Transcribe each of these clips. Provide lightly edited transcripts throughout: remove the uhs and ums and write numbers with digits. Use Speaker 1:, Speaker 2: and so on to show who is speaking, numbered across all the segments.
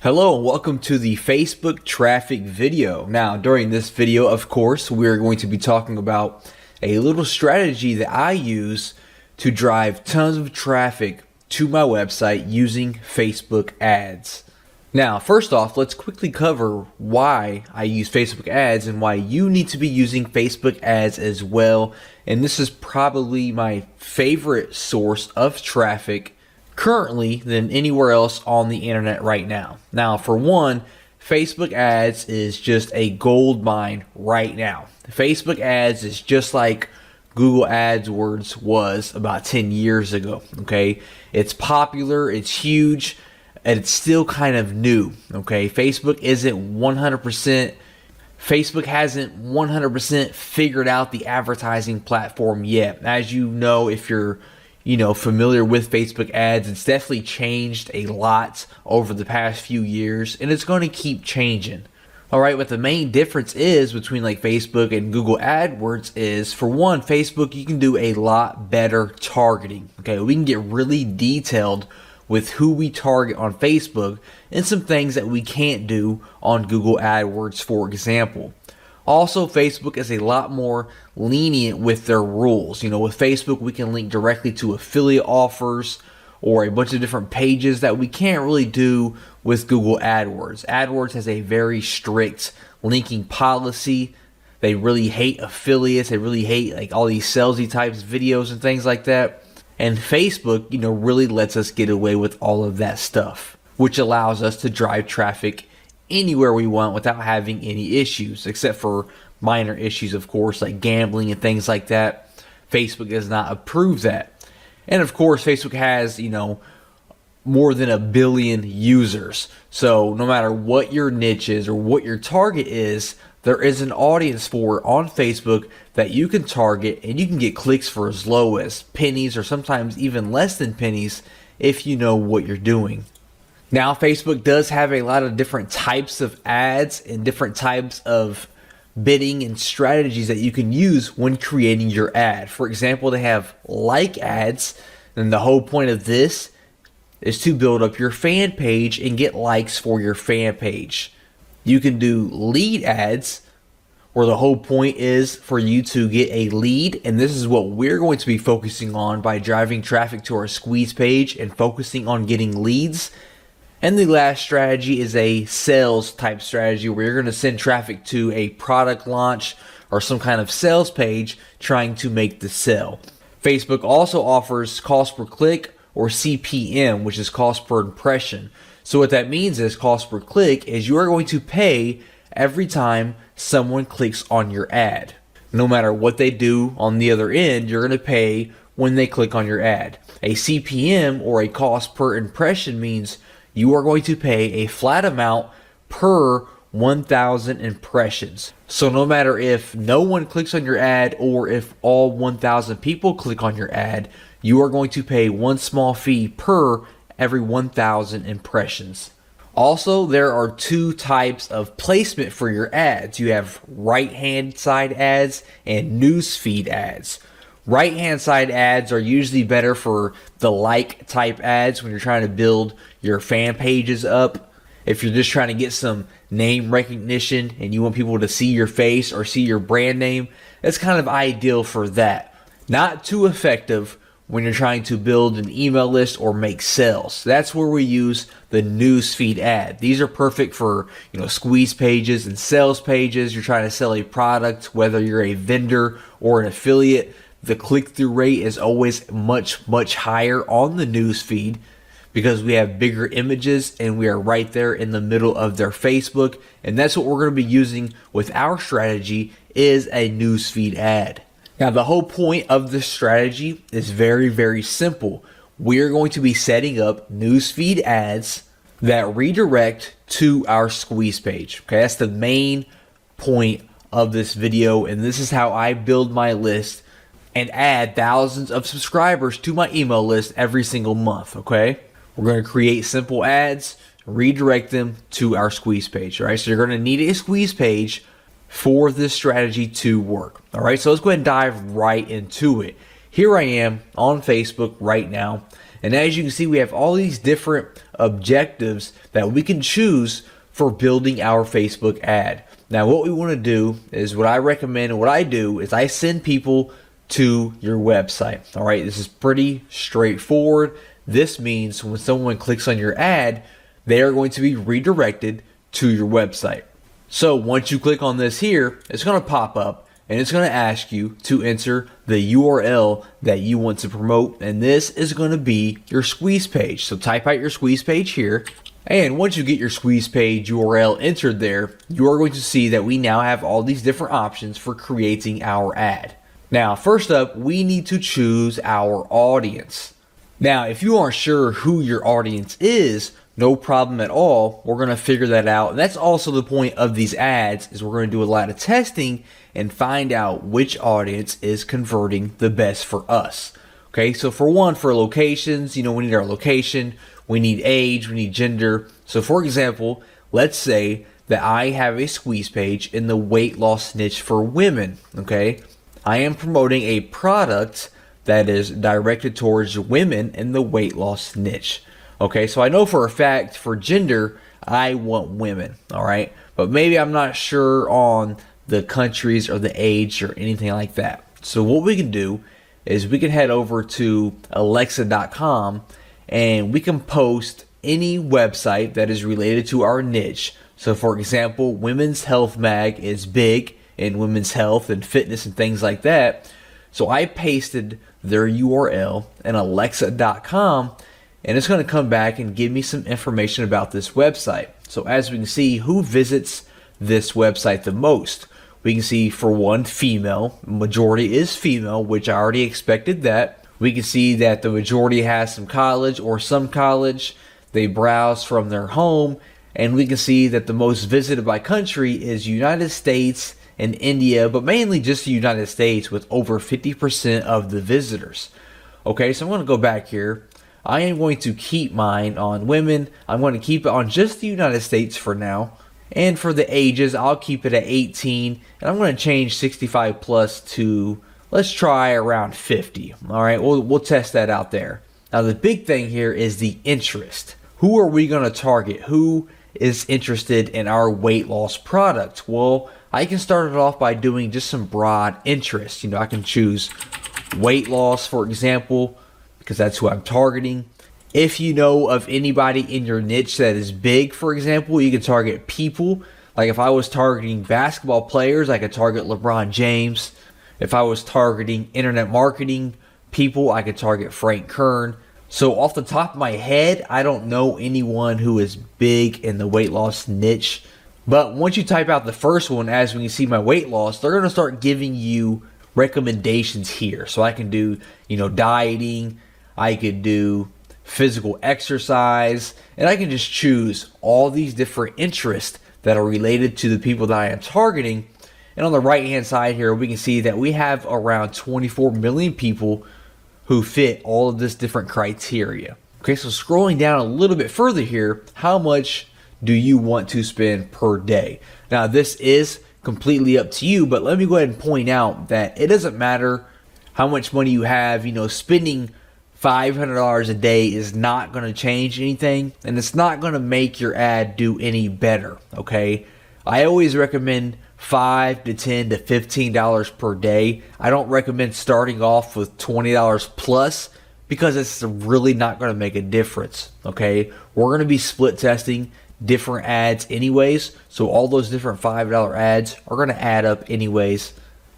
Speaker 1: Hello and welcome to the Facebook traffic video. Now, during this video, of course, we're going to be talking about a little strategy that I use to drive tons of traffic to my website using Facebook ads. Now, first off, let's quickly cover why I use Facebook ads and why you need to be using Facebook ads as well. And this is probably my favorite source of traffic currently than anywhere else on the internet right now. Now, for one, Facebook ads is just a gold mine right now. Facebook ads is just like Google AdWords was about 10 years ago, okay? It's popular, it's huge, and it's still kind of new, okay? Facebook hasn't 100% figured out the advertising platform yet. As you know, if you're familiar with Facebook ads, it's definitely changed a lot over the past few years, and it's going to keep changing. All right, what the main difference is between like Facebook and Google AdWords is, for one, Facebook, you can do a lot better targeting. Okay, we can get really detailed with who we target on Facebook and some things that we can't do on Google AdWords, for example. Also, Facebook is a lot more lenient with their rules. With Facebook, we can link directly to affiliate offers or a bunch of different pages that we can't really do with Google AdWords. AdWords has a very strict linking policy. They really hate affiliates. They really hate like all these salesy types videos and things like that. And Facebook, really lets us get away with all of that stuff, which allows us to drive traffic anywhere we want without having any issues, except for minor issues, of course, like gambling and things like that. Facebook does not approve that. And of course, Facebook has, more than 1 billion users. So no matter what your niche is or what your target is, there is an audience for it on Facebook that you can target, and you can get clicks for as low as pennies or sometimes even less than pennies if you know what you're doing. Now, Facebook does have a lot of different types of ads and different types of bidding and strategies that you can use when creating your ad. For example, they have like ads, and the whole point of this is to build up your fan page and get likes for your fan page. You can do lead ads, where the whole point is for you to get a lead, and this is what we're going to be focusing on by driving traffic to our squeeze page and focusing on getting leads. And the last strategy is a sales type strategy, where you're going to send traffic to a product launch or some kind of sales page trying to make the sale. Facebook also offers cost per click, or CPM, which is cost per impression. So what that means is cost per click is you are going to pay every time someone clicks on your ad. No matter what they do on the other end, you're going to pay when they click on your ad. A CPM, or a cost per impression, means you are going to pay a flat amount per 1,000 impressions. So no matter if no one clicks on your ad or if all 1,000 people click on your ad, you are going to pay one small fee per every 1,000 impressions. Also, there are two types of placement for your ads. You have right-hand side ads and newsfeed ads. Right-hand side ads are usually better for the like type ads when you're trying to build your fan pages up. If you're just trying to get some name recognition and you want people to see your face or see your brand name, that's kind of ideal for that. Not too effective when you're trying to build an email list or make sales. That's where we use the newsfeed ad. These are perfect for, squeeze pages and sales pages. You're trying to sell a product, whether you're a vendor or an affiliate. The click-through rate is always much, much higher on the newsfeed because we have bigger images and we are right there in the middle of their Facebook. And that's what we're going to be using with our strategy, is a newsfeed ad. Now, the whole point of this strategy is very, very simple. We're going to be setting up newsfeed ads that redirect to our squeeze page. Okay, that's the main point of this video, and this is how I build my list and add thousands of subscribers to my email list every single month. Okay, we're going to create simple ads, redirect them to our squeeze page. All right, so you're going to need a squeeze page for this strategy to work. All right, so let's go ahead and dive right into it. Here I am on Facebook right now, And as you can see, we have all these different objectives that we can choose for building our Facebook ad. Now, what we want to do is what I recommend and what I do is I send people to your website. All right, this is pretty straightforward. This means when someone clicks on your ad, they are going to be redirected to your website. So once you click on this here, it's going to pop up and it's going to ask you to enter the URL that you want to promote. And this is going to be your squeeze page. So type out your squeeze page here. And once you get your squeeze page URL entered there, you are going to see that we now have all these different options for creating our ad. Now, first up, we need to choose our audience. Now, if you aren't sure who your audience is, no problem at all. We're going to figure that out. And that's also the point of these ads, is we're going to do a lot of testing and find out which audience is converting the best for us. Okay, so for one, for locations, we need our location, we need age, we need gender. So for example, let's say that I have a squeeze page in the weight loss niche for women. Okay, I am promoting a product that is directed towards women in the weight loss niche. Okay, so I know for a fact for gender, I want women, all right? But maybe I'm not sure on the countries or the age or anything like that. So what we can do is we can head over to Alexa.com and we can post any website that is related to our niche. So for example, Women's Health Mag is big in women's health and fitness and things like that. So I pasted their URL in Alexa.com and it's going to come back and give me some information about this website. So as we can see, who visits this website the most? We can see for one, female. Majority is female, which I already expected that. We can see that the majority has some college or some college. They browse from their home. And we can see that the most visited by country is United States and India, but mainly just the United States with over 50% of the visitors. Okay, so I'm going to go back here. I am going to keep mine on women. I'm going to keep it on just the United States for now. And for the ages, I'll keep it at 18. And I'm going to change 65 plus to, let's try around 50. All right, we'll test that out there. Now, the big thing here is the interest. Who are we going to target? Who is interested in our weight loss product? Well, I can start it off by doing just some broad interest. I can choose weight loss, for example, because that's who I'm targeting. If you know of anybody in your niche that is big, for example, you can target people. Like if I was targeting basketball players, I could target LeBron James. If I was targeting internet marketing people, I could target Frank Kern. So off the top of my head, I don't know anyone who is big in the weight loss niche. But once you type out the first one, as we can see my weight loss, they're going to start giving you recommendations here. So I can do, dieting. I could do physical exercise, and I can just choose all these different interests that are related to the people that I am targeting. And on the right hand side here, we can see that we have around 24 million people who fit all of this different criteria. Okay, so scrolling down a little bit further here, how much do you want to spend per day? Now, this is completely up to you, but let me go ahead and point out that it doesn't matter how much money you have. Spending $500 a day is not going to change anything, and it's not going to make your ad do any better, okay? I always recommend $5 to $10 to $15 per day. I don't recommend starting off with $20 plus because it's really not going to make a difference, okay? We're going to be split testing different ads anyways, so all those different $5 ads are going to add up anyways.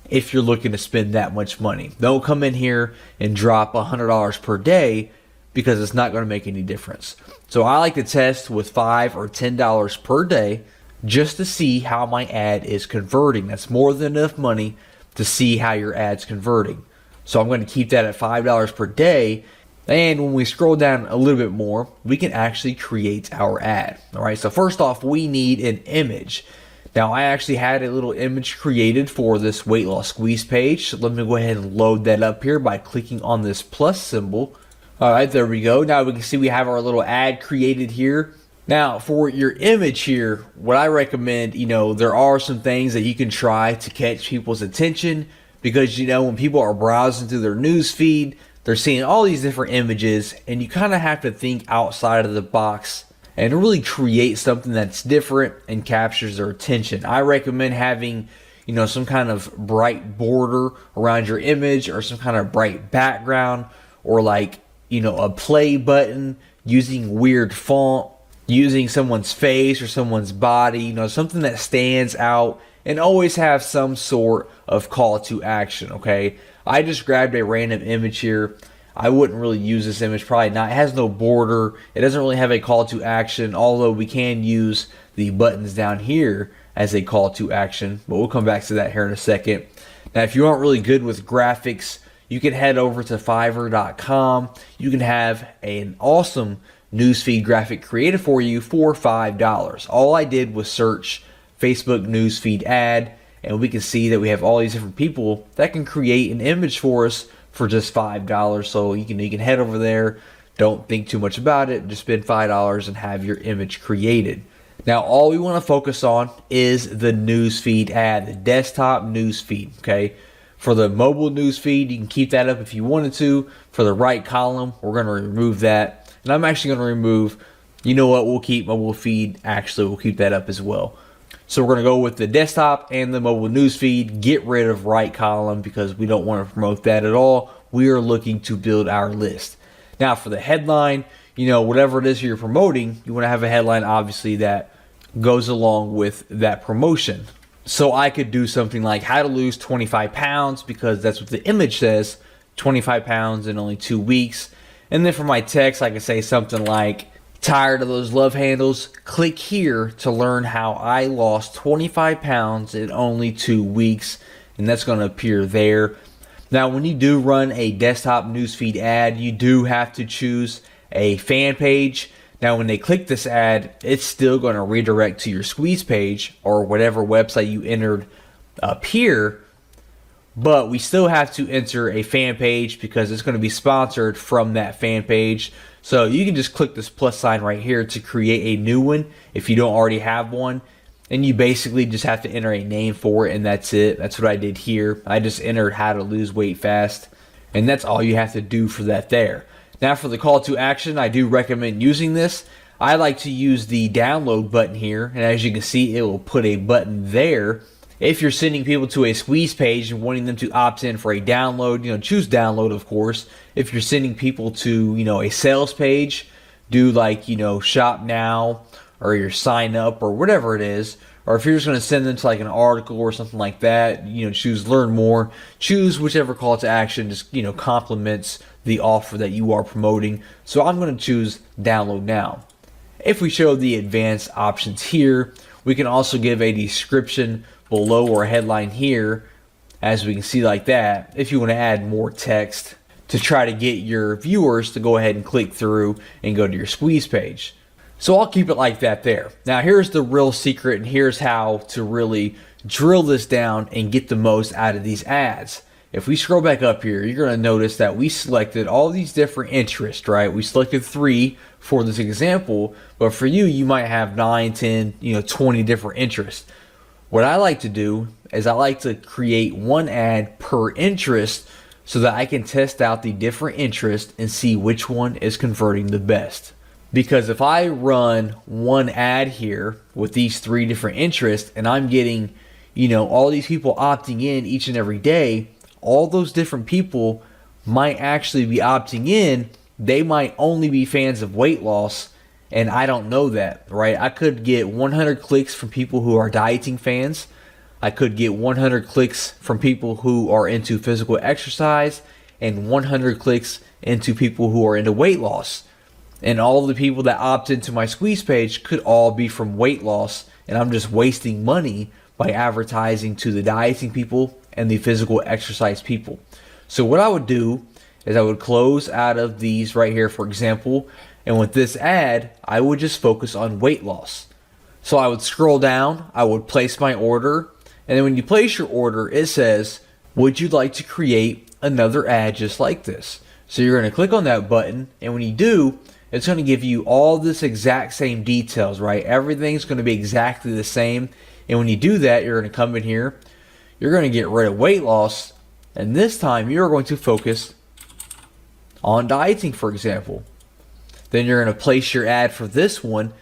Speaker 1: If you're looking to spend that much money, don't come in here and drop $100 per day because it's not going to make any difference. So I like to test with $5 or $10 per day just to see how my ad is converting. That's more than enough money to see how your ad's converting. So I'm going to keep that at $5 per day. And when we scroll down a little bit more, we can actually create our ad. All right, so first off, we need an image. Now, I actually had a little image created for this weight loss squeeze page. So let me go ahead and load that up here by clicking on this plus symbol. All right, there we go. Now we can see we have our little ad created here. Now, for your image here, what I recommend, there are some things that you can try to catch people's attention because, when people are browsing through their news feed, they're seeing all these different images, and you kind of have to think outside of the box and really create something that's different and captures their attention. I recommend having, some kind of bright border around your image, or some kind of bright background, or like, a play button, using weird font, using someone's face or someone's body, something that stands out, and always have some sort of call to action. Okay, I just grabbed a random image here. I wouldn't really use this image, probably not. It has no border. It doesn't really have a call to action, although we can use the buttons down here as a call to action, but we'll come back to that here in a second. Now, if you aren't really good with graphics, you can head over to Fiverr.com. You can have an awesome newsfeed graphic created for you for $5. All I did was search Facebook newsfeed ad, and we can see that we have all these different people that can create an image for us for just $5. So you can head over there. Don't think too much about it. Just spend $5 and have your image created. Now, all we want to focus on is the newsfeed ad, the desktop newsfeed. Okay, for the mobile newsfeed, you can keep that up if you wanted to. For the right column, we're going to remove that, and I'm actually going to remove. We'll keep mobile feed. Actually, we'll keep that up as well. So we're going to go with the desktop and the mobile newsfeed. Get rid of right column because we don't want to promote that at all. We are looking to build our list. Now, for the headline, whatever it is you're promoting, you want to have a headline, obviously, that goes along with that promotion. So I could do something like how to lose 25 pounds, because that's what the image says, 25 pounds in only 2 weeks. And then for my text, I could say something like, tired of those love handles? Click here to learn how I lost 25 pounds in only 2 weeks. And that's going to appear there. Now, when you do run a desktop newsfeed ad, you do have to choose a fan page. Now, when they click this ad, it's still going to redirect to your squeeze page or whatever website you entered up here. But we still have to enter a fan page because it's going to be sponsored from that fan page. So you can just click this plus sign right here to create a new one if you don't already have one. And you basically just have to enter a name for it, and that's it. That's what I did here. I just entered how to lose weight fast, and that's all you have to do for that there. Now, for the call to action, I do recommend using this. I like to use the download button here, and as you can see, it will put a button there. If you're sending people to a squeeze page and wanting them to opt in for a download, choose download, of course. If you're sending people to, a sales page, do like, shop now, or your sign up, or whatever it is. Or if you're just going to send them to like an article or something like that, choose learn more. Choose whichever call to action just, complements the offer that you are promoting. So I'm going to choose download now. If we show the advanced options here, we can also give a description below or a headline here, as we can see like that, if you want to add more text to try to get your viewers to go ahead and click through and go to your squeeze page. So I'll keep it like that there. Now here's the real secret, and here's how to really drill this down and get the most out of these ads. If we scroll back up here, you're going to notice that we selected all these different interests, right? We selected 3 for this example, but for you, you might have 9, 10, 20 different interests. What I like to do is I like to create one ad per interest so that I can test out the different interests and see which one is converting the best. Because if I run one ad here with these 3 different interests and I'm getting, all these people opting in each and every day, all those different people might actually be opting in. They might only be fans of weight loss, and I don't know that, right? I could get 100 clicks from people who are dieting fans. I could get 100 clicks from people who are into physical exercise, and 100 clicks into people who are into weight loss. And all of the people that opt into my squeeze page could all be from weight loss, and I'm just wasting money by advertising to the dieting people and the physical exercise people. So what I would do is I would close out of these right here, for example, and with this ad, I would just focus on weight loss. So I would scroll down, I would place my order, and then when you place your order, it says, would you like to create another ad just like this? So you're going to click on that button, and when you do, it's going to give you all this exact same details, right? Everything's going to be exactly the same. And when you do that, you're going to come in here, you're going to get rid of weight loss, and this time you're going to focus on dieting, for example. Then you're going to place your ad for this one.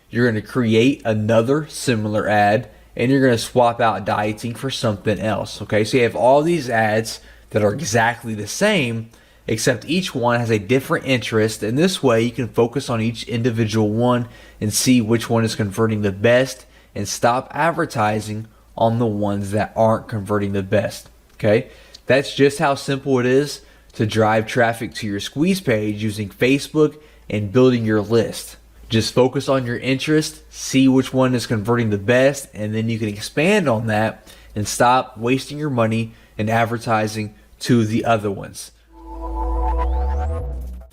Speaker 1: You're going to create another similar ad, and you're going to swap out dieting for something else. Okay, so you have all these ads that are exactly the same, except each one has a different interest. And this way you can focus on each individual one and see which one is converting the best and stop advertising on the ones that aren't converting the best. Okay, that's just how simple it is to drive traffic to your squeeze page using Facebook and building your list. Just focus on your interest, see which one is converting the best, and then you can expand on that and stop wasting your money and advertising to the other ones.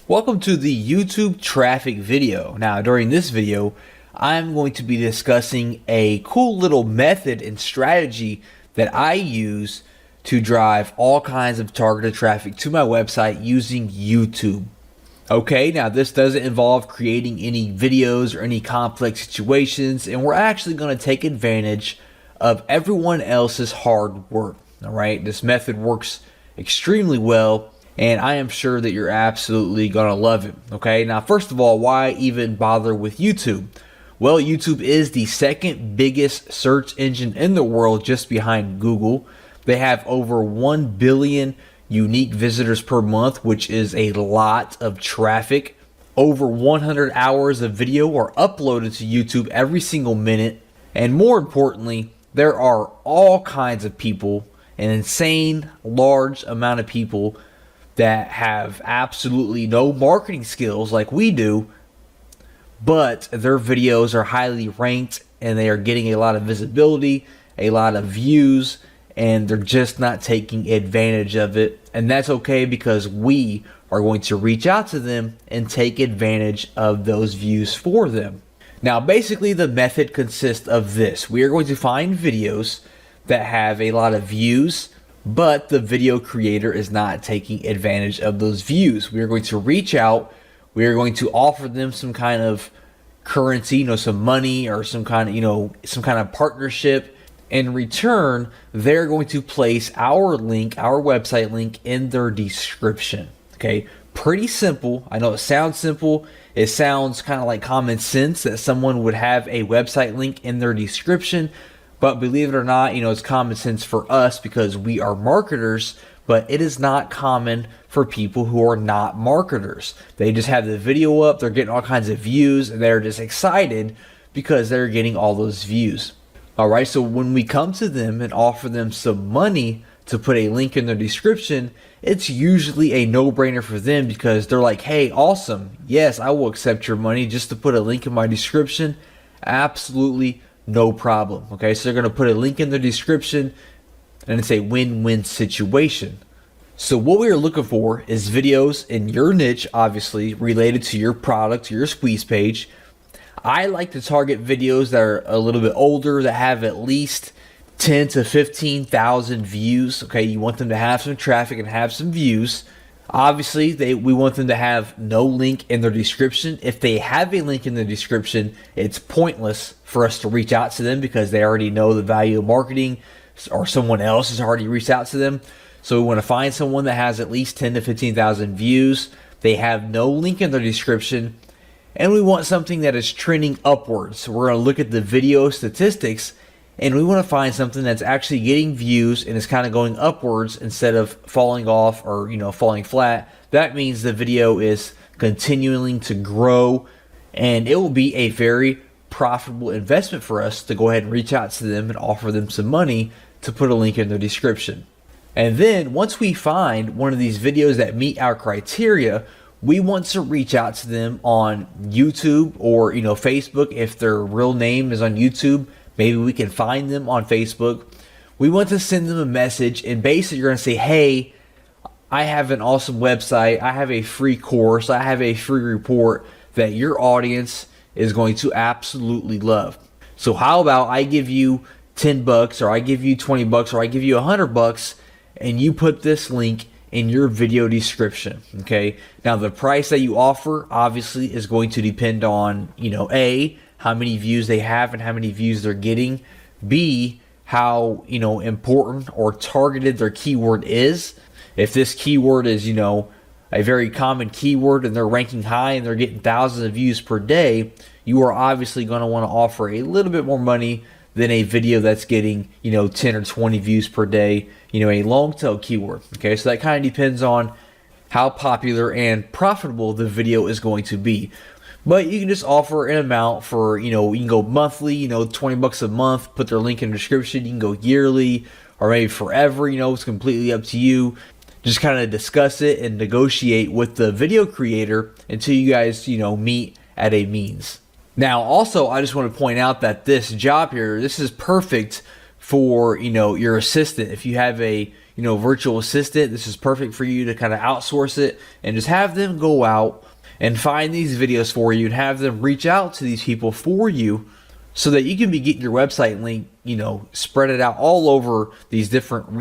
Speaker 1: Welcome to the YouTube traffic video. Now, during this video, I'm going to be discussing a cool little method and strategy that I use to drive all kinds of targeted traffic to my website using YouTube. Okay, now this doesn't involve creating any videos or any complex situations, and we're actually going to take advantage of everyone else's hard work. All right, this method works extremely well, and I am sure that you're absolutely going to love it. Okay, now first of all, why even bother with YouTube? Well, YouTube is the second biggest search engine in the world, just behind Google. They have over 1 billion unique visitors per month, which is a lot of traffic. Over 100 hours of video are uploaded to YouTube every single minute. And more importantly, there are all kinds of people, an insane large amount of people that have absolutely no marketing skills like we do, but their videos are highly ranked and they are getting a lot of visibility, a lot of views, and they're just not taking advantage of it. And that's okay, because we are going to reach out to them and take advantage of those views for them. Now, basically the method consists of this. We are going to find videos that have a lot of views, but the video creator is not taking advantage of those views. We are going to reach out. We are going to offer them some kind of currency, some money or some kind of partnership. In return, they're going to place our link, our website link, in their description. Okay, pretty simple. I know it sounds simple. It sounds kind of like common sense that someone would have a website link in their description, but believe it or not, it's common sense for us because we are marketers, but it is not common for people who are not marketers. They just have the video up, they're getting all kinds of views, and they're just excited because they're getting all those views. All right, so when we come to them and offer them some money to put a link in their description, it's usually a no-brainer for them because they're like, hey, awesome. Yes, I will accept your money just to put a link in my description. Absolutely no problem. Okay, so they're going to put a link in their description and it's a win-win situation. So what we are looking for is videos in your niche, obviously, related to your product, your squeeze page. I like to target videos that are a little bit older, that have at least 10 to 15,000 views. Okay, you want them to have some traffic and have some views. Obviously, we want them to have no link in their description. If they have a link in the description, it's pointless for us to reach out to them because they already know the value of marketing, or someone else has already reached out to them. So we want to find someone that has at least 10 to 15,000 views. They have no link in their description. And we want something that is trending upwards. So we're going to look at the video statistics, and we want to find something that's actually getting views and is kind of going upwards instead of falling off or falling flat. That means the video is continuing to grow, and it will be a very profitable investment for us to go ahead and reach out to them and offer them some money to put a link in their description. And then once we find one of these videos that meet our criteria, we want to reach out to them on YouTube or Facebook. If their real name is on YouTube, maybe we can find them on Facebook. We want to send them a message, and basically you're going to say, hey, I have an awesome website, I have a free course, I have a free report that your audience is going to absolutely love. So how about I give you $10, or I give you $20, or I give you $100, and you put this link in your video description. Okay, now the price that you offer obviously is going to depend on A, how many views they have and how many views they're getting, B, how important or targeted their keyword is. If this keyword is a very common keyword and they're ranking high and they're getting thousands of views per day, you are obviously going to want to offer a little bit more money than a video that's getting, 10 or 20 views per day, a long tail keyword. Okay, so that kind of depends on how popular and profitable the video is going to be. But you can just offer an amount for, you can go monthly, $20 a month, put their link in the description. You can go yearly or maybe forever, it's completely up to you. Just kind of discuss it and negotiate with the video creator until you guys, meet at a means. Now, also, I just want to point out that this job here, this is perfect for, your assistant. If you have a, virtual assistant, this is perfect for you to kind of outsource it and just have them go out and find these videos for you and have them reach out to these people for you so that you can be getting your website link, spread it out all over these different,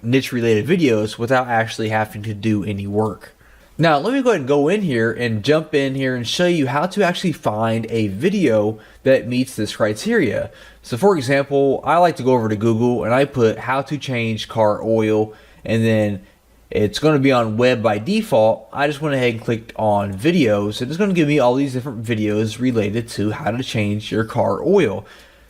Speaker 1: niche related videos without actually having to do any work. Now, let me go ahead and go in here and jump in here and show you how to actually find a video that meets this criteria. So for example, I like to go over to Google and I put how to change car oil, and then it's going to be on web by default. I just went ahead and clicked on videos, and it's going to give me all these different videos related to how to change your car oil.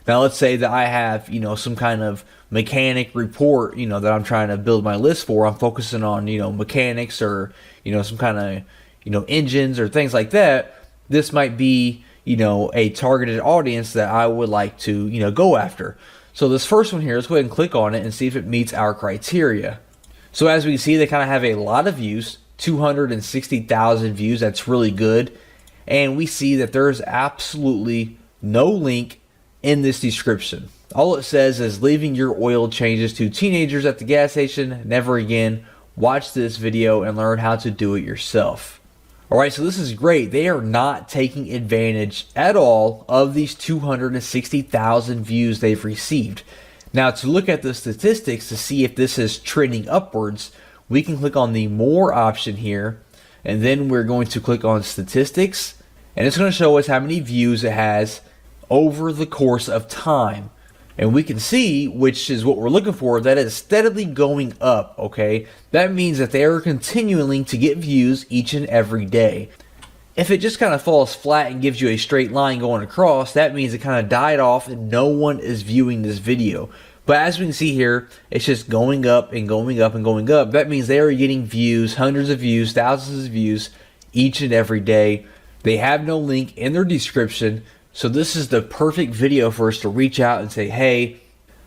Speaker 1: Now let's say that I have, some kind of mechanic report, that I'm trying to build my list for. I'm focusing on, mechanics or, some kind of, engines or things like that. This might be, a targeted audience that I would like to, go after. So this first one here, let's go ahead and click on it and see if it meets our criteria. So as we can see, they kind of have a lot of views, 260,000 views. That's really good. And we see that there's absolutely no link in this description. All it says is leaving your oil changes to teenagers at the gas station. Never again. Watch this video and learn how to do it yourself. Alright, so this is great. They are not taking advantage at all of these 260,000 views they've received. Now, to look at the statistics to see if this is trending upwards, we can click on the more option here, and then we're going to click on statistics, and it's going to show us how many views it has over the course of time. And we can see, which is what we're looking for, that it's steadily going up, okay? That means that they are continuing to get views each and every day. If it just kind of falls flat and gives you a straight line going across, that means it kind of died off and no one is viewing this video. But as we can see here, it's just going up and going up and going up. That means they are getting views, hundreds of views, thousands of views each and every day. They have no link in their description. So this is the perfect video for us to reach out and say, hey,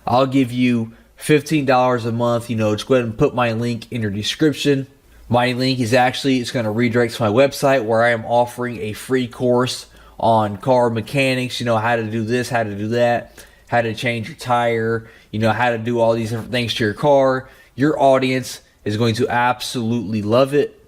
Speaker 1: I'll give you $15 a month. Just go ahead and put my link in your description. My link is it's going to redirect to my website where I am offering a free course on car mechanics, how to do this, how to do that, how to change your tire, how to do all these different things to your car. Your audience is going to absolutely love it.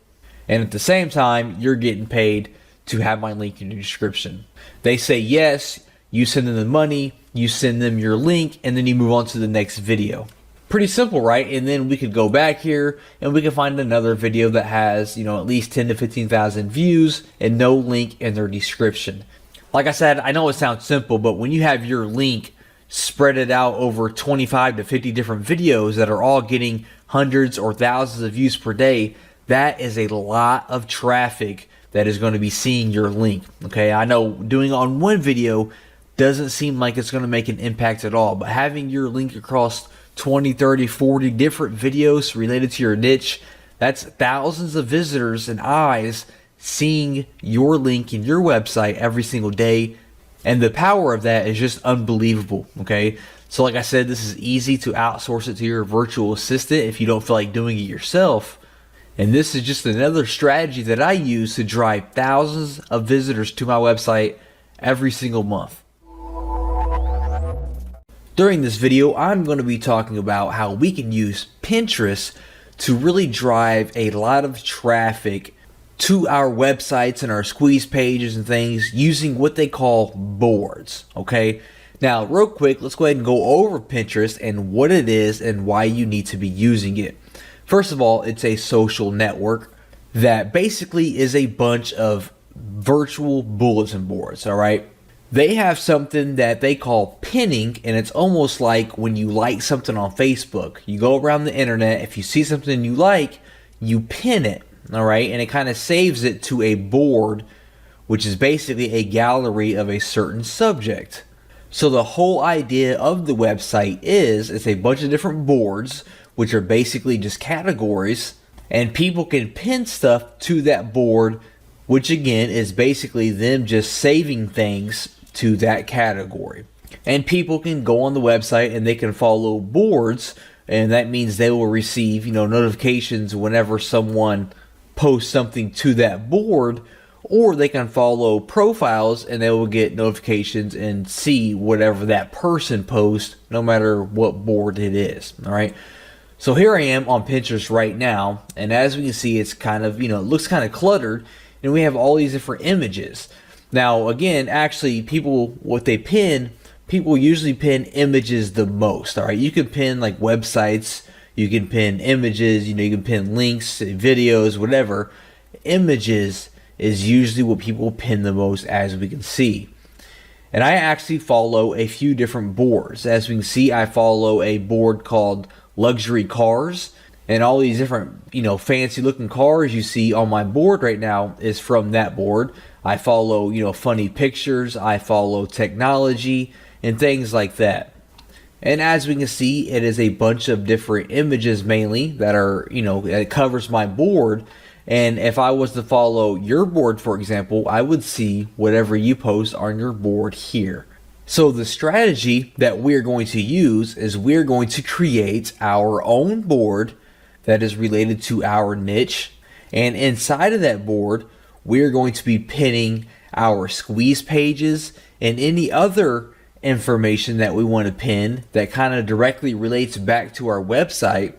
Speaker 1: And at the same time, you're getting paid to have my link in your description. They say yes, you send them the money, you send them your link, and then you move on to the next video. Pretty simple, right? And then we could go back here and we can find another video that has, at least 10 to 15,000 views and no link in their description. Like I said, I know it sounds simple, but when you have your link spread it out over 25 to 50 different videos that are all getting hundreds or thousands of views per day, that is a lot of traffic that is going to be seeing your link. Okay, I know doing it on one video doesn't seem like it's going to make an impact at all, but having your link across 20, 30, 40 different videos related to your niche, that's thousands of visitors and eyes seeing your link in your website every single day. And the power of that is just unbelievable. Okay, so like I said, this is easy to outsource it to your virtual assistant if you don't feel like doing it yourself. And this is just another strategy that I use to drive thousands of visitors to my website every single month. During this video, I'm going to be talking about how we can use Pinterest to really drive a lot of traffic to our websites and our squeeze pages and things using what they call boards. Okay, now real quick, let's go ahead and go over Pinterest and what it is and why you need to be using it. First of all, it's a social network that basically is a bunch of virtual bulletin boards. All right, they have something that they call pinning, and it's almost like when you like something on Facebook. You go around the internet, if you see something you like, you pin it. all right, and it kind of saves it to a board, which is basically a gallery of a certain subject. So the whole idea of the website is it's a bunch of different boards, which are basically just categories, and people can pin stuff to that board, which again is basically them just saving things to that category. And people can go on the website and they can follow boards, and that means they will receive, notifications whenever someone posts something to that board, or they can follow profiles and they will get notifications and see whatever that person posts, no matter what board it is. All right. So here I am on Pinterest right now, and as we can see, it's kind of, it looks kind of cluttered, and we have all these different images. Now, again, actually, people usually pin images the most. All right, you can pin like websites, you can pin images, you can pin links, videos, whatever. Images is usually what people pin the most, as we can see. And I actually follow a few different boards. As we can see, I follow a board called Luxury Cars, and all these different, fancy looking cars you see on my board right now is from that board. I follow, funny pictures, I follow technology, and things like that. And as we can see, it is a bunch of different images mainly that are, it covers my board. And if I was to follow your board, for example, I would see whatever you post on your board here. So the strategy that we're going to use is we're going to create our own board that is related to our niche. And inside of that board, we're going to be pinning our squeeze pages and any other information that we want to pin that kind of directly relates back to our website.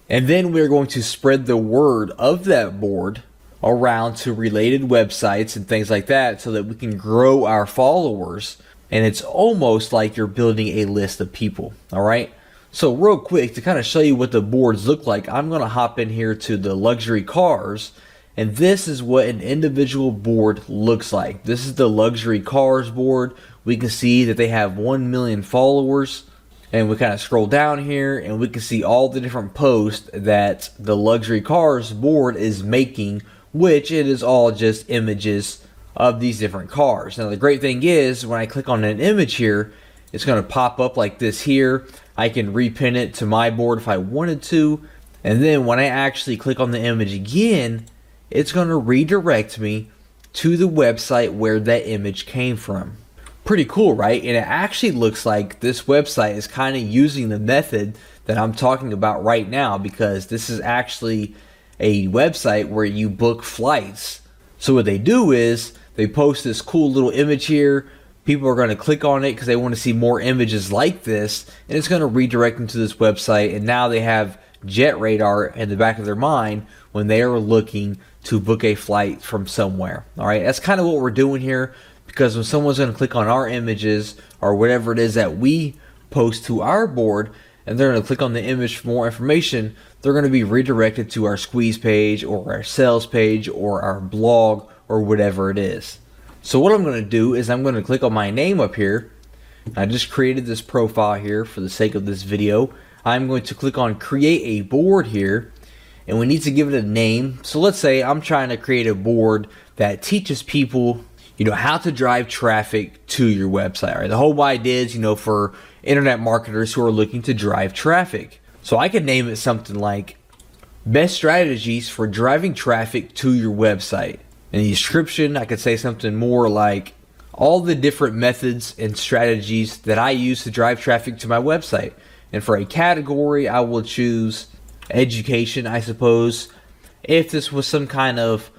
Speaker 1: And then we're going to spread the word of that board around to related websites and things like that so that we can grow our followers. And it's almost like you're building a list of people. All right. So real quick, to kind of show you what the boards look like, I'm going to hop in here to the Luxury Cars. And this is what an individual board looks like. This is the Luxury Cars board. We can see that they have 1 million followers. And we kind of scroll down here and we can see all the different posts that the Luxury Cars board is making, which it is all just images of these different cars. Now the great thing is when I click on an image here, it's going to pop up like this here. I can repin it to my board if I wanted to. And then when I actually click on the image again, it's going to redirect me to the website where that image came from. Pretty cool, right? And it actually looks like this website is kind of using the method that I'm talking about right now, because this is actually a website where you book flights. So what they do is they post this cool little image here. People are going to click on it because they want to see more images like this, and it's going to redirect them to this website. And now they have Jet Radar in the back of their mind when they are looking to book a flight from somewhere. All right, that's kind of what we're doing here, because when someone's going to click on our images or whatever it is that we post to our board, and they're going to click on the image for more information, they're going to be redirected to our squeeze page or our sales page or our blog or whatever it is. So what I'm going to do is I'm going to click on my name up here. I just created this profile here for the sake of this video. I'm going to click on create a board here, and we need to give it a name. So let's say I'm trying to create a board that teaches people how to drive traffic to your website. Right? The whole idea is, for internet marketers who are looking to drive traffic. So I could name it something like Best Strategies for Driving Traffic to Your Website. In the description, I could say something more like all the different methods and strategies that I use to drive traffic to my website. And for a category, I will choose education, I suppose. If this was some kind of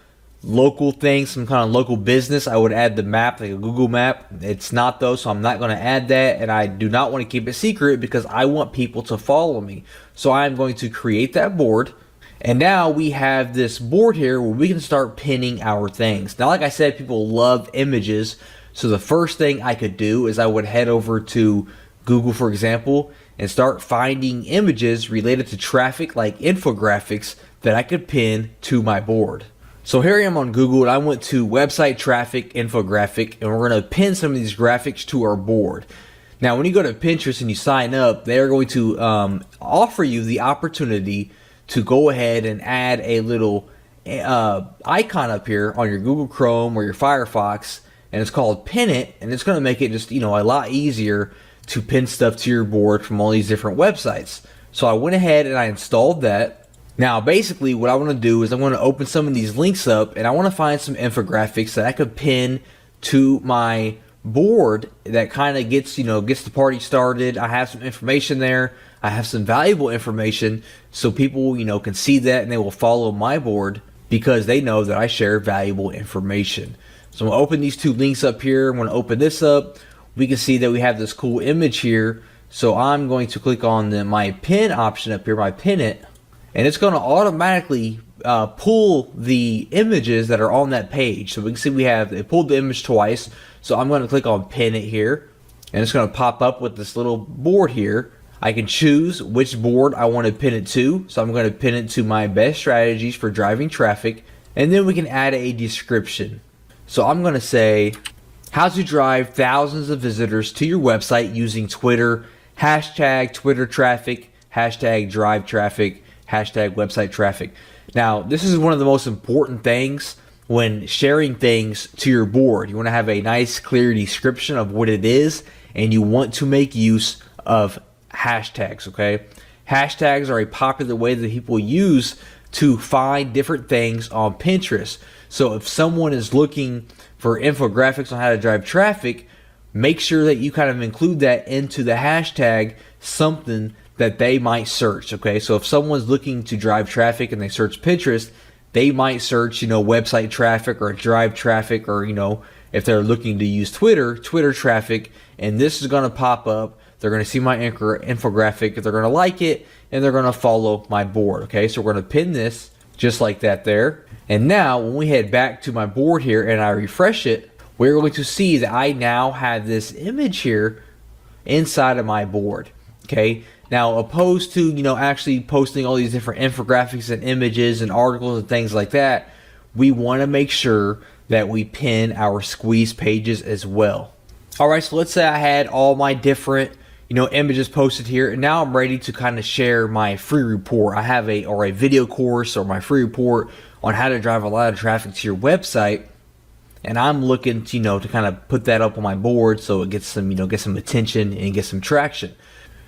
Speaker 1: local thing, some kind of local business, I would add the map, like a Google map. It's not though, so I'm not going to add that, and I do not want to keep it secret because I want people to follow me. So I'm going to create that board, and now we have this board here where we can start pinning our things. Now, like I said, people love images, so the first thing I could do is I would head over to Google, for example, and start finding images related to traffic, like infographics, that I could pin to my board. So here I am on Google, and I went to website traffic infographic, and we're going to pin some of these graphics to our board. Now, when you go to Pinterest and you sign up, they're going to offer you the opportunity to go ahead and add a little icon up here on your Google Chrome or your Firefox, and it's called Pin It, and it's going to make it just, a lot easier to pin stuff to your board from all these different websites. So I went ahead and I installed that. Now basically what I want to do is I'm going to open some of these links up, and I want to find some infographics that I could pin to my board that kind of gets the party started. I have some information there. I have some valuable information, so people can see that and they will follow my board because they know that I share valuable information. So I'm going to open these two links up here. I'm going to open this up. We can see that we have this cool image here. So I'm going to click on my pin option up here, my Pin It, and it's going to automatically pull the images that are on that page. So we can see it pulled the image twice. So I'm going to click on Pin It here, and it's going to pop up with this little board here. I can choose which board I want to pin it to. So I'm going to pin it to my best strategies for driving traffic, and then we can add a description. So I'm going to say how to drive thousands of visitors to your website using Twitter, hashtag Twitter traffic, hashtag drive traffic, hashtag website traffic. Now, this is one of the most important things when sharing things to your board. You want to have a nice, clear description of what it is, and you want to make use of hashtags, okay? Hashtags are a popular way that people use to find different things on Pinterest. So if someone is looking for infographics on how to drive traffic, make sure that you kind of include that into the hashtag, something that they might search, okay? So if someone's looking to drive traffic and they search Pinterest, they might search, website traffic or drive traffic, or, if they're looking to use Twitter traffic, and this is going to pop up. They're going to see my infographic, they're going to like it, and they're going to follow my board, okay? So we're going to pin this just like that there. And now when we head back to my board here and I refresh it, we're going to see that I now have this image here inside of my board, okay? Now, opposed to, actually posting all these different infographics and images and articles and things like that, we want to make sure that we pin our squeeze pages as well. All right, so let's say I had all my different, images posted here, and now I'm ready to kind of share my free report. I have a video course or my free report on how to drive a lot of traffic to your website, and I'm looking to, to kind of put that up on my board so it gets some, get some attention and get some traction.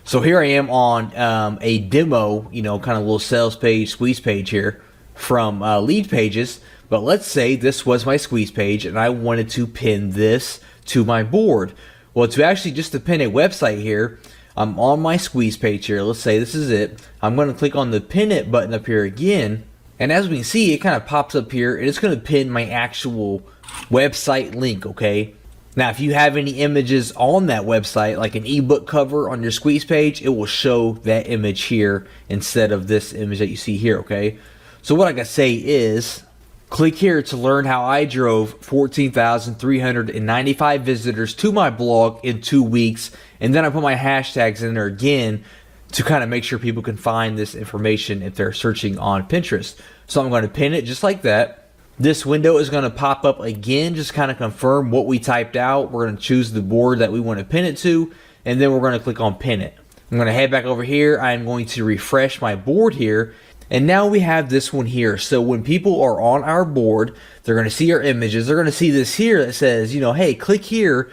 Speaker 1: So here I am on a demo, kind of little sales page, squeeze page here from Lead Pages. But let's say this was my squeeze page and I wanted to pin this to my board. Well, to pin a website here, I'm on my squeeze page here. Let's say this is it. I'm going to click on the Pin It button up here again. And as we can see, it kind of pops up here and it's going to pin my actual website link, okay? Now, if you have any images on that website, like an ebook cover on your squeeze page, it will show that image here instead of this image that you see here, okay? So what I gotta say is, click here to learn how I drove 14,395 visitors to my blog in 2 weeks, and then I put my hashtags in there again to kind of make sure people can find this information if they're searching on Pinterest. So I'm going to pin it just like that. This window is going to pop up again, just kind of confirm what we typed out. We're going to choose the board that we want to pin it to, and then we're going to click on Pin It. I'm going to head back over here. I'm going to refresh my board here, and now we have this one here. So when people are on our board, they're going to see our images. They're going to see this here that says, hey, click here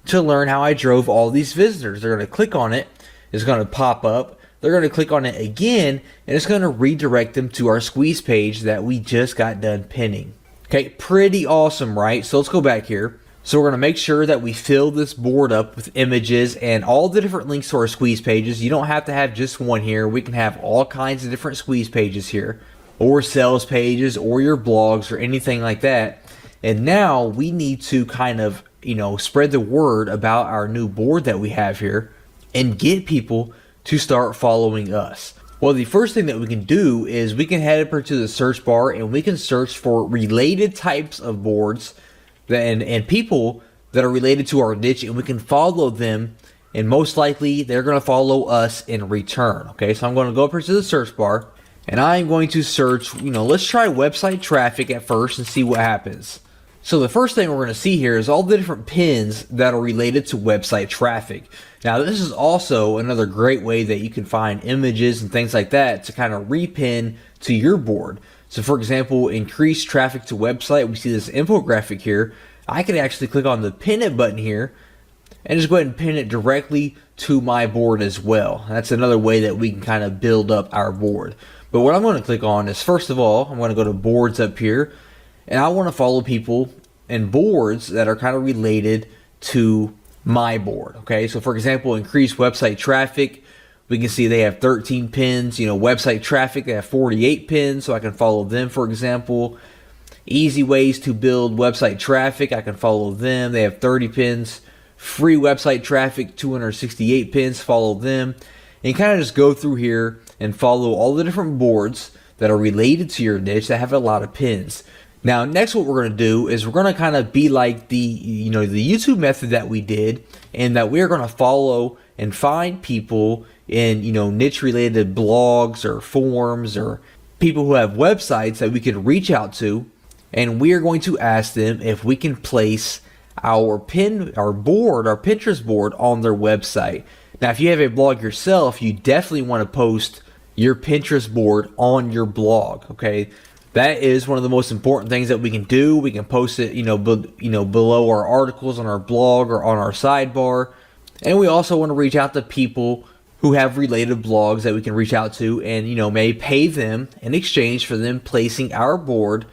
Speaker 1: to learn how I drove all these visitors. They're going to click on it. It's going to pop up. They're going to click on it again, and it's going to redirect them to our squeeze page that we just got done pinning. Okay, pretty awesome, right? So let's go back here. So we're going to make sure that we fill this board up with images and all the different links to our squeeze pages. You don't have to have just one here. We can have all kinds of different squeeze pages here, or sales pages, or your blogs, or anything like that. And now we need to kind of, spread the word about our new board that we have here and get people to start following us. Well, the first thing that we can do is we can head over to the search bar and we can search for related types of boards and people that are related to our niche, and we can follow them, and most likely they're going to follow us in return. Okay, so I'm going to go over to the search bar and I'm going to search, let's try website traffic at first and see what happens. So the first thing we're going to see here is all the different pins that are related to website traffic. Now, this is also another great way that you can find images and things like that to kind of repin to your board. So for example, increase traffic to website. We see this infographic here. I can actually click on the pin it button here and just go ahead and pin it directly to my board as well. That's another way that we can kind of build up our board. But what I'm going to click on is, first of all, I'm going to go to boards up here, and I want to follow people and boards that are kind of related to my board. Okay, so for example, increase website traffic. We can see they have 13 pins. Website traffic, they have 48 pins, so I can follow them, for example. Easy ways to build website traffic, I can follow them. They have 30 pins. Free website traffic, 268 pins, follow them. And kind of just go through here and follow all the different boards that are related to your niche that have a lot of pins. Now, next what we're going to do is we're going to kind of be like the YouTube method that we did, and that we're going to follow and find people in niche related blogs or forums or people who have websites that we can reach out to, and we are going to ask them if we can place our Pinterest board on their website. Now, if you have a blog yourself, you definitely want to post your Pinterest board on your blog. Okay, that is one of the most important things that we can do. We can post it, below our articles on our blog or on our sidebar. And we also want to reach out to people who have related blogs that we can reach out to, and may pay them in exchange for them placing our board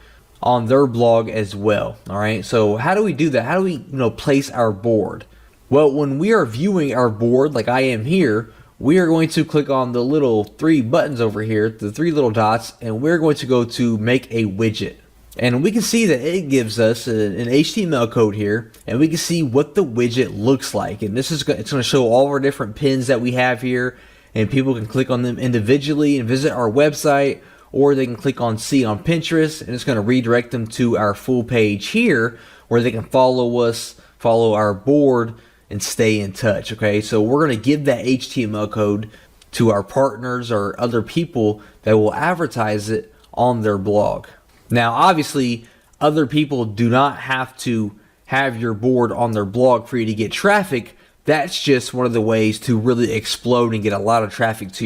Speaker 1: on their blog as well. All right, so how do we do that? How do we place our board? Well, when we are viewing our board, like I am here, we are going to click on the little three buttons over here, the three little dots, and we're going to go to make a widget. And we can see that it gives us an HTML code here, and we can see what the widget looks like. And it's going to show all of our different pins that we have here, and people can click on them individually and visit our website, or they can click on see on Pinterest, and it's going to redirect them to our full page here, where they can follow us, follow our board, and stay in touch. Okay, so we're going to give that HTML code to our partners or other people that will advertise it on their blog. Now, obviously, other people do not have to have your board on their blog for you to get traffic. That's just one of the ways to really explode and get a lot of traffic to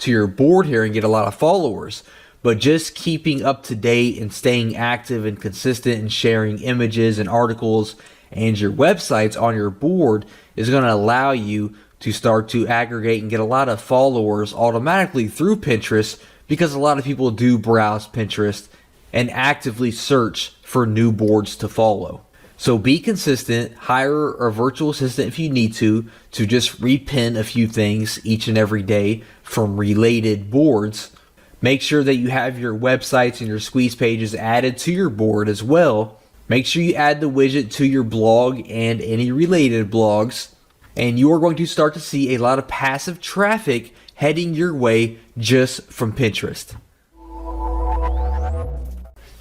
Speaker 1: your board here and get a lot of followers. But just keeping up to date and staying active and consistent and sharing images and articles and your websites on your board is going to allow you to start to aggregate and get a lot of followers automatically through Pinterest, because a lot of people do browse Pinterest and actively search for new boards to follow. So be consistent, hire a virtual assistant if you need to just repin a few things each and every day from related boards. Make sure that you have your websites and your squeeze pages added to your board as well. Make sure you add the widget to your blog and any related blogs, and you are going to start to see a lot of passive traffic heading your way just from Pinterest.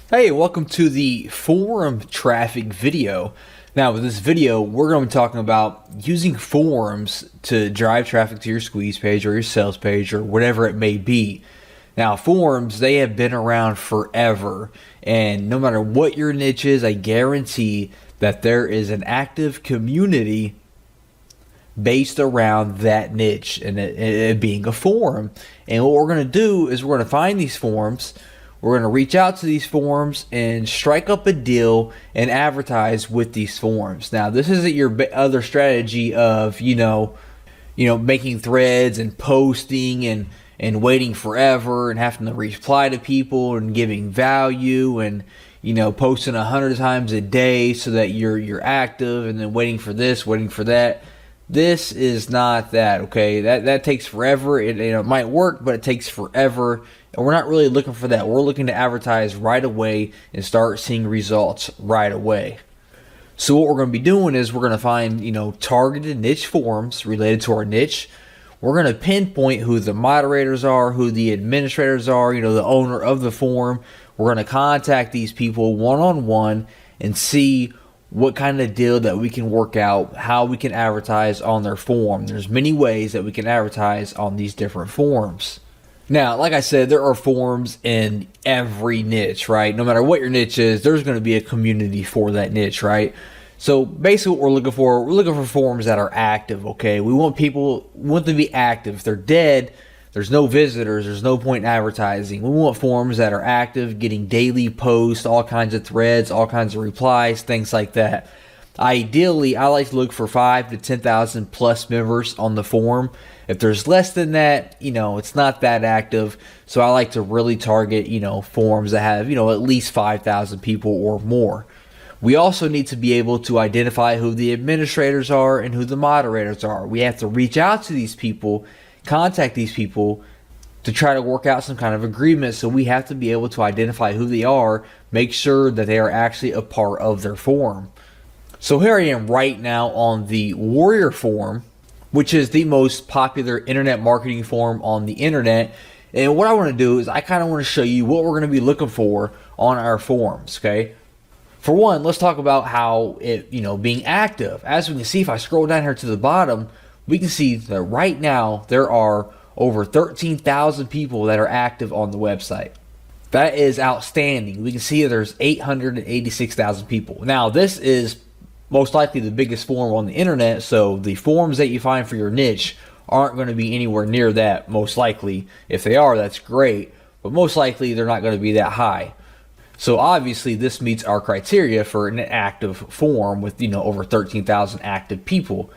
Speaker 1: Hey, welcome to the forum traffic video. Now, with this video, we're going to be talking about using forums to drive traffic to your squeeze page or your sales page or whatever it may be. Now, forums, they have been around forever, and no matter what your niche is, I guarantee that there is an active community based around that niche and it being a forum. And what we're going to do is we're going to find these forums, we're going to reach out to these forums and strike up a deal and advertise with these forums. Now, this isn't your other strategy of, making threads and posting and waiting forever and having to reply to people and giving value and posting 100 times a day so that you're active, and then waiting for this, waiting for that. This is not that, okay? That takes forever. It might work, but it takes forever, and we're not really looking for that. We're looking to advertise right away and start seeing results right away. So what we're going to be doing is we're going to find targeted niche forums related to our niche. We're going to pinpoint who the moderators are, who the administrators are, the owner of the forum. We're going to contact these people one-on-one and see what kind of deal that we can work out, how we can advertise on their forum. There's many ways that we can advertise on these different forums. Now, like I said, there are forums in every niche, right? No matter what your niche is, there's going to be a community for that niche, right? So basically what we're looking for forums that are active, okay? We want them to be active. If they're dead, there's no visitors, there's no point in advertising. We want forums that are active, getting daily posts, all kinds of threads, all kinds of replies, things like that. Ideally, I like to look for 5 to 10,000 plus members on the forum. If there's less than that, it's not that active. So I like to really target, forums that have, at least 5,000 people or more. We also need to be able to identify who the administrators are and who the moderators are. We have to reach out to these people, contact these people to try to work out some kind of agreement. So we have to be able to identify who they are, make sure that they are actually a part of their forum. So here I am right now on the Warrior Forum, which is the most popular internet marketing forum on the internet. And what I want to do is I kind of want to show you what we're going to be looking for on our forums, okay? For one, let's talk about how it, being active. As we can see, if I scroll down here to the bottom, we can see that right now there are over 13,000 people that are active on the website. That is outstanding. We can see there's 886,000 people. Now, this is most likely the biggest forum on the internet, so the forums that you find for your niche aren't going to be anywhere near that, most likely. If they are, that's great, but most likely they're not going to be that high. So obviously this meets our criteria for an active forum with over 13,000 active people.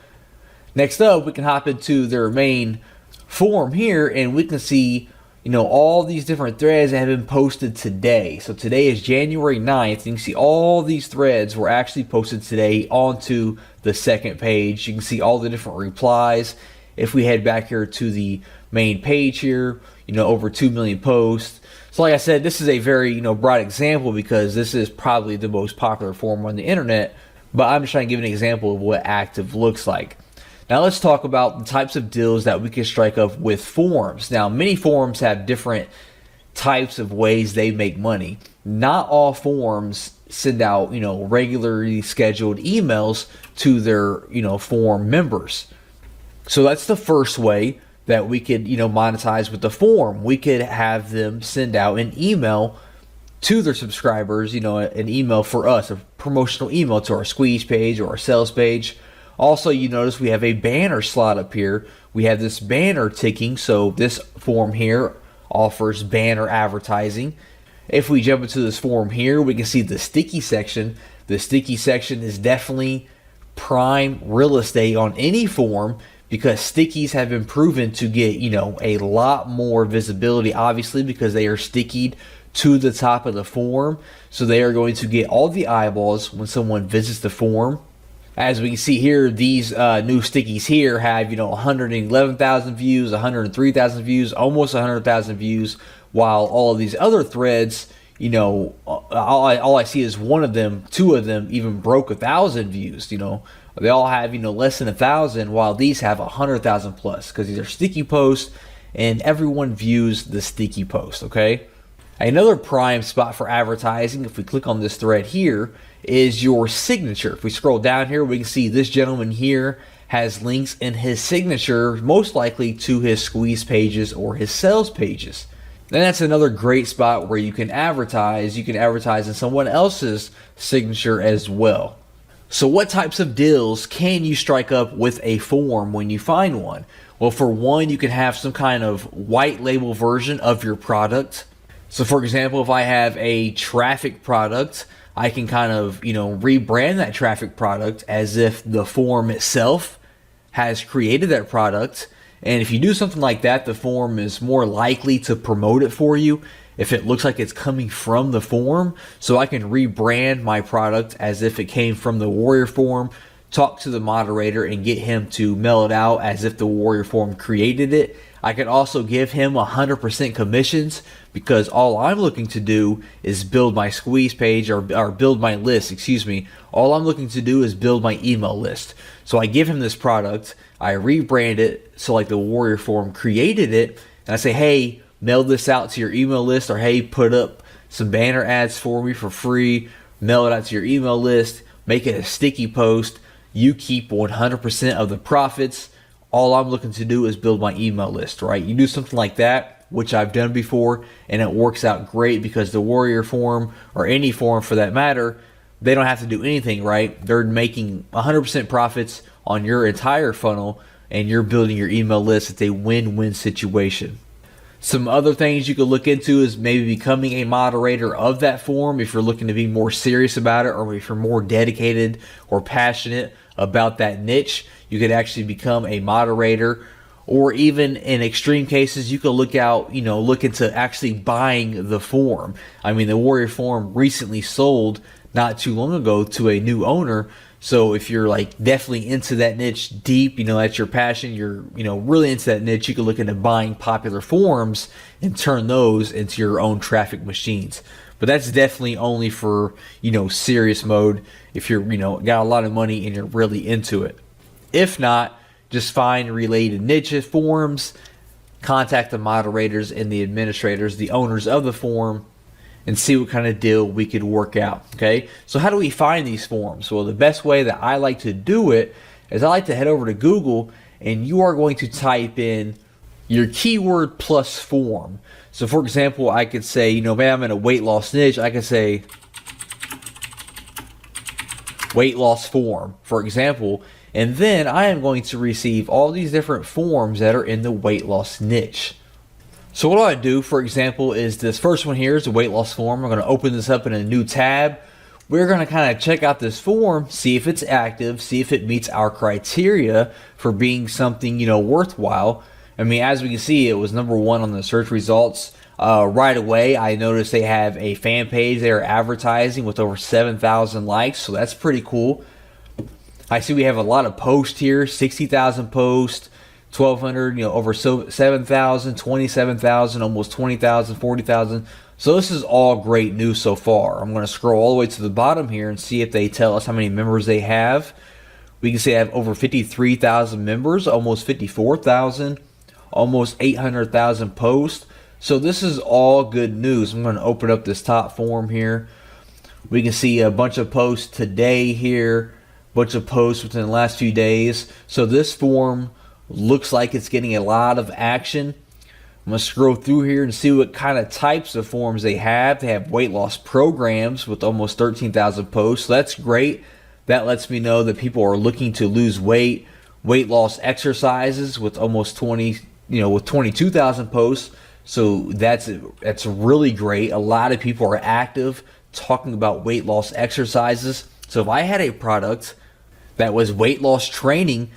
Speaker 1: Next up, we can hop into their main forum here, and we can see all these different threads that have been posted today. So today is January 9th. You can see all these threads were actually posted today onto the second page. You can see all the different replies. If we head back here to the main page here, over 2 million posts. So like I said, this is a very, broad example because this is probably the most popular forum on the internet, but I'm just trying to give an example of what active looks like. Now let's talk about the types of deals that we can strike up with forums. Now, many forums have different types of ways they make money. Not all forums send out, regularly scheduled emails to their, forum members. So that's the first way that we could, monetize with the forum. We could have them send out an email to their subscribers, an email for us, a promotional email to our squeeze page or our sales page. Also, you notice we have a banner slot up here. We have this banner ticking, so this forum here offers banner advertising. If we jump into this forum here, we can see the sticky section. The sticky section is definitely prime real estate on any forum because stickies have been proven to get, a lot more visibility, obviously, because they are stickied to the top of the forum. So they are going to get all the eyeballs when someone visits the forum. As we can see here, these new stickies here have, 111,000 views, 103,000 views, almost 100,000 views, while all of these other threads, all I see is one of them, two of them even broke 1,000 views. They all have, less than 1,000, while these have 100,000 plus because these are sticky posts and everyone views the sticky post, okay? Another prime spot for advertising, if we click on this thread here, is your signature. If we scroll down here, we can see this gentleman here has links in his signature, most likely to his squeeze pages or his sales pages. And that's another great spot where you can advertise. You can advertise in someone else's signature as well. So what types of deals can you strike up with a forum when you find one? Well, for one, you can have some kind of white label version of your product. So for example, if I have a traffic product, I can kind of, rebrand that traffic product as if the forum itself has created that product. And if you do something like that, the forum is more likely to promote it for you if it looks like it's coming from the forum. So I can rebrand my product as if it came from the Warrior Forum, talk to the moderator and get him to mail it out as if the Warrior Forum created it. I can also give him 100% commissions because all I'm looking to do is build my squeeze page or build my list, All I'm looking to do is build my email list. So I give him this product, I rebrand it so like the Warrior Forum created it, and I say, hey, mail this out to your email list, or hey, put up some banner ads for me for free, mail it out to your email list, make it a sticky post, you keep 100% of the profits. All I'm looking to do is build my email list, right? You do something like that, which I've done before, and it works out great because the Warrior Forum, or any forum for that matter, they don't have to do anything, right? They're making 100% profits on your entire funnel, and you're building your email list. It's a win-win situation. Some other things you could look into is maybe becoming a moderator of that forum if you're looking to be more serious about it, or if you're more dedicated or passionate about that niche. You could actually become a moderator, or even in extreme cases, you could look into actually buying the forum. I mean, the Warrior Forum recently sold not too long ago to a new owner. So if you're like definitely into that niche deep, that's your passion, you're, really into that niche, you can look into buying popular forums and turn those into your own traffic machines. But that's definitely only for, serious mode if you're, got a lot of money and you're really into it. If not, just find related niche forums, contact the moderators and the administrators, the owners of the forum, and see what kind of deal we could work out. Okay, so how do we find these forums? Well, the best way that I like to do it is I like to head over to Google, and you are going to type in your keyword plus forum. So for example, I could say, man, I'm in a weight loss niche. I could say weight loss forum, for example, and then I am going to receive all these different forums that are in the weight loss niche. So what I do, for example, is this first one here is a weight loss forum. I'm going to open this up in a new tab. We're going to kind of check out this forum, see if it's active, see if it meets our criteria for being something, worthwhile. I mean, as we can see, it was #1 on the search results. Right away, I noticed they have a fan page they're advertising with over 7,000 likes, so that's pretty cool. I see we have a lot of posts here, 60,000 posts, 1,200, over 7,000, 27,000, almost 20,000, 40,000. So this is all great news so far. I'm going to scroll all the way to the bottom here and see if they tell us how many members they have. We can see they have over 53,000 members, almost 54,000, almost 800,000 posts. So this is all good news. I'm going to open up this top forum here. We can see a bunch of posts today here, bunch of posts within the last few days. So this forum looks like it's getting a lot of action. I'm going to scroll through here and see what kind of types of forums they have. They have weight loss programs with almost 13,000 posts. So that's great. That lets me know that people are looking to lose weight. Weight loss exercises with almost 22,000 posts. So that's really great. A lot of people are active talking about weight loss exercises. So if I had a product that was weight loss training,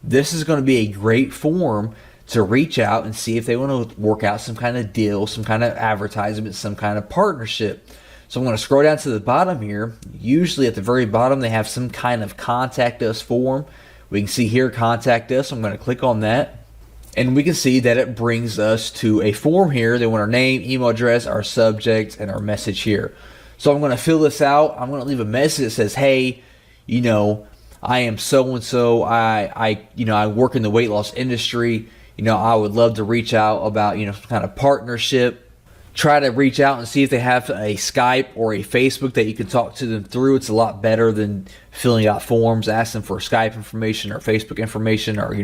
Speaker 1: this is going to be a great forum to reach out and see if they want to work out some kind of deal, some kind of advertisement, some kind of partnership. So I'm going to scroll down to the bottom here. Usually at the very bottom, they have some kind of contact us form. We can see here, contact us. I'm going to click on that. And we can see that it brings us to a form here. They want our name, email address, our subject, and our message here. So I'm going to fill this out. I'm going to leave a message that says, hey, I am so-and-so. I work in the weight loss industry. I would love to reach out about, some kind of partnership. Try to reach out and see if they have a Skype or a Facebook that you can talk to them through. It's a lot better than filling out forms, asking for Skype information or Facebook information or,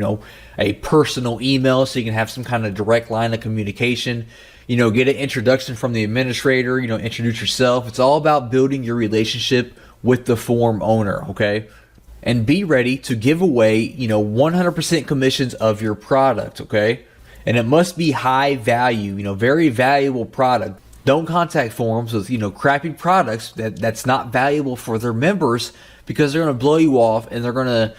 Speaker 1: a personal email so you can have some kind of direct line of communication. Get an introduction from the administrator, introduce yourself. It's all about building your relationship with the forum owner, okay? And be ready to give away, 100% commissions of your product, okay? And it must be high value, very valuable product. Don't contact forums with, crappy products that's not valuable for their members, because they're going to blow you off, and they're going to,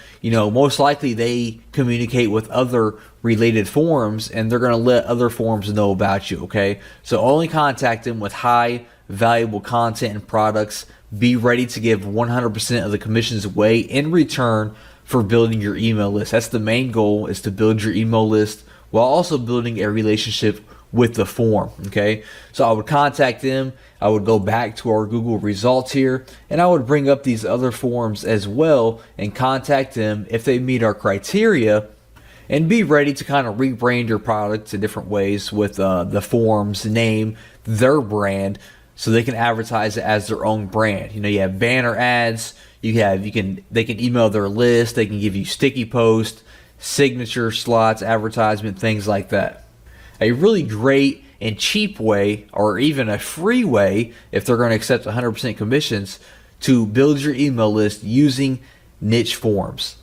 Speaker 1: most likely they communicate with other related forums, and they're going to let other forums know about you, okay? So only contact them with high valuable content and products. Be ready to give 100% of the commissions away in return for building your email list. That's the main goal, is to build your email list while also building a relationship with the forum, okay? So I would contact them. I would go back to our Google results here, and I would bring up these other forums as well and contact them if they meet our criteria, and be ready to kind of rebrand your product in different ways with the forum's name, their brand, so they can advertise it as their own brand. You have banner ads, they can email their list, they can give you sticky posts, signature slots, advertisement, things like that. A really great and cheap way, or even a free way, if they're going to accept 100% commissions, to build your email list using niche forums.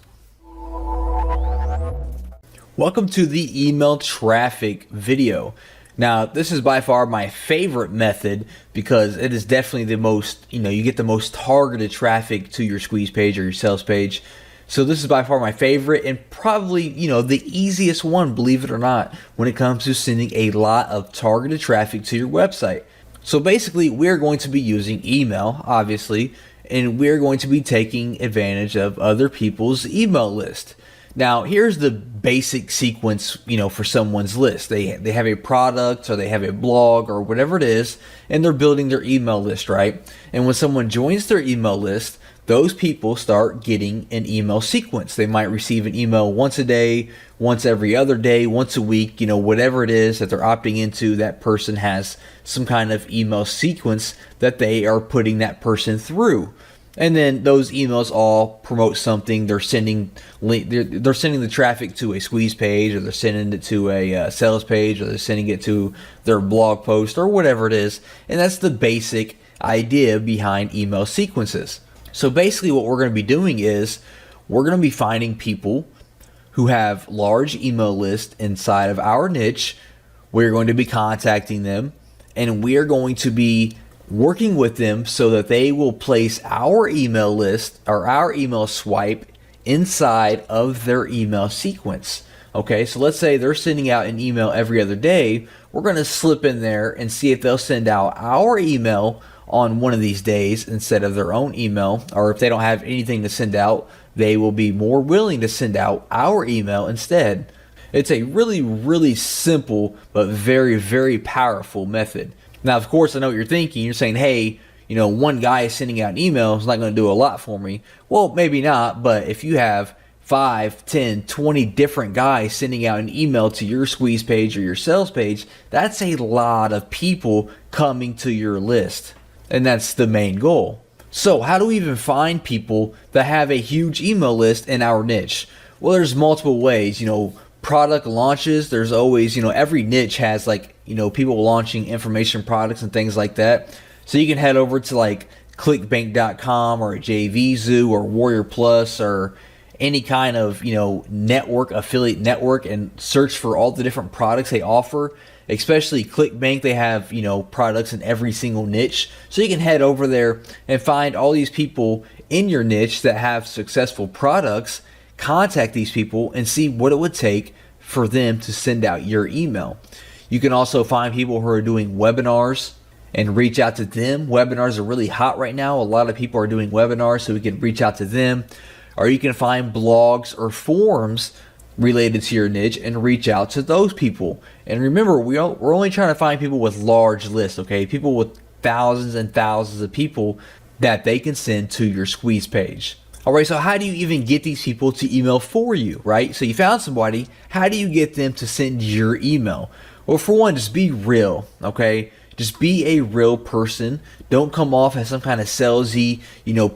Speaker 1: Welcome to the email traffic video. Now, this is by far my favorite method because it is definitely the most, you get the most targeted traffic to your squeeze page or your sales page. So this is by far my favorite and probably, the easiest one, believe it or not, when it comes to sending a lot of targeted traffic to your website. So basically, we're going to be using email, obviously, and we're going to be taking advantage of other people's email list. Now, here's the basic sequence, for someone's list. They have a product or they have a blog or whatever it is, and they're building their email list, right? And when someone joins their email list, those people start getting an email sequence. They might receive an email once a day, once every other day, once a week, whatever it is that they're opting into, that person has some kind of email sequence that they are putting that person through. And then those emails all promote something. They're sending the traffic to a squeeze page, or they're sending it to a sales page, or they're sending it to their blog post, or whatever it is. And that's the basic idea behind email sequences. So basically what we're going to be doing is we're going to be finding people who have large email lists inside of our niche. We're going to be contacting them, and we are going to be working with them so that they will place our email list or our email swipe inside of their email sequence. Okay, so let's say they're sending out an email every other day. We're going to slip in there and see if they'll send out our email on one of these days instead of their own email, or if they don't have anything to send out, they will be more willing to send out our email instead. It's a really, really simple but very, very powerful method. Now, of course, I know what you're thinking. You're saying, hey, one guy is sending out an email is not going to do a lot for me. Well, maybe not, but if you have 5, 10, 20 different guys sending out an email to your squeeze page or your sales page, that's a lot of people coming to your list. And that's the main goal. So how do we even find people that have a huge email list in our niche? Well, there's multiple ways. Product launches, there's always, every niche has people launching information products and things like that. So you can head over to clickbank.com or JVZoo or Warrior Plus or any kind of, network, affiliate network, and search for all the different products they offer. Especially ClickBank, they have, products in every single niche. So you can head over there and find all these people in your niche that have successful products. Contact these people and see what it would take for them to send out your email. You can also find people who are doing webinars and reach out to them. Webinars are really hot right now. A lot of people are doing webinars, so we can reach out to them. Or you can find blogs or forums related to your niche and reach out to those people. And remember, we're only trying to find people with large lists, okay? People with thousands and thousands of people that they can send to your squeeze page. All right, so how do you even get these people to email for you, right? So you found somebody. How do you get them to send your email? Well, for one, just be real, okay? Just be a real person. Don't come off as some kind of salesy,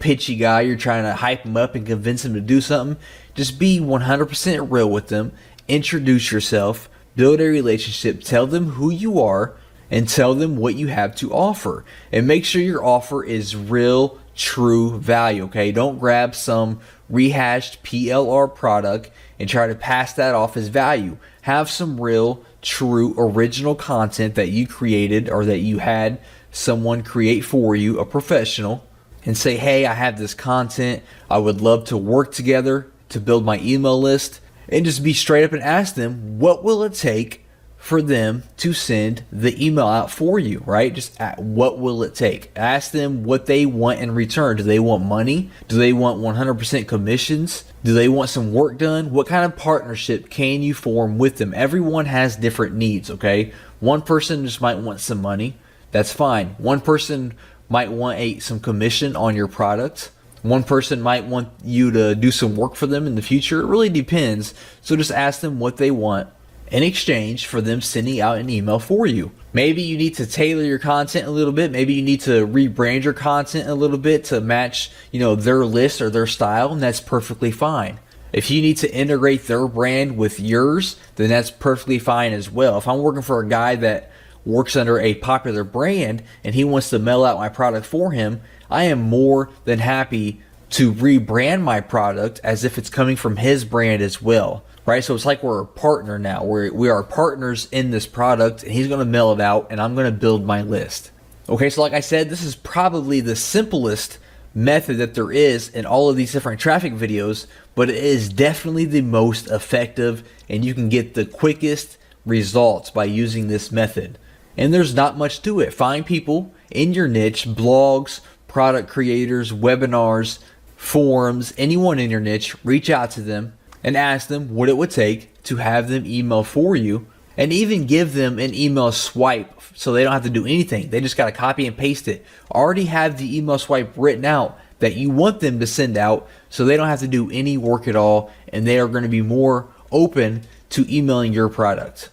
Speaker 1: pitchy guy. You're trying to hype them up and convince them to do something. Just be 100% real with them. Introduce yourself. Build a relationship. Tell them who you are and tell them what you have to offer. And make sure your offer is real, true value, okay? Don't grab some rehashed PLR product and try to pass that off as value. Have some real, true, original content that you created or that you had someone create for you, a professional, and say, hey, I have this content. I would love to work together to build my email list. And just be straight up and ask them, what will it take for them to send the email out for you, right? What will it take? Ask them what they want in return. Do they want money? Do they want 100% commissions? Do they want some work done? What kind of partnership can you form with them? Everyone has different needs, okay? One person just might want some money. That's fine. One person might want some commission on your product. One person might want you to do some work for them in the future. It really depends. So just ask them what they want in exchange for them sending out an email for you. Maybe you need to tailor your content a little bit. Maybe you need to rebrand your content a little bit to match, their list or their style, and that's perfectly fine. If you need to integrate their brand with yours, then that's perfectly fine as well. If I'm working for a guy that works under a popular brand and he wants to mail out my product for him, I am more than happy to rebrand my product as if it's coming from his brand as well, right? So it's like we're a partner now. We are partners in this product, and he's going to mail it out, and I'm going to build my list. Okay, so like I said, this is probably the simplest method that there is in all of these different traffic videos, but it is definitely the most effective, and you can get the quickest results by using this method. And there's not much to it. Find people in your niche, blogs, product creators, webinars, forums, anyone in your niche, reach out to them and ask them what it would take to have them email for you, and even give them an email swipe so they don't have to do anything. They just got to copy and paste it. Already have the email swipe written out that you want them to send out, so they don't have to do any work at all, and they are going to be more open to emailing your product.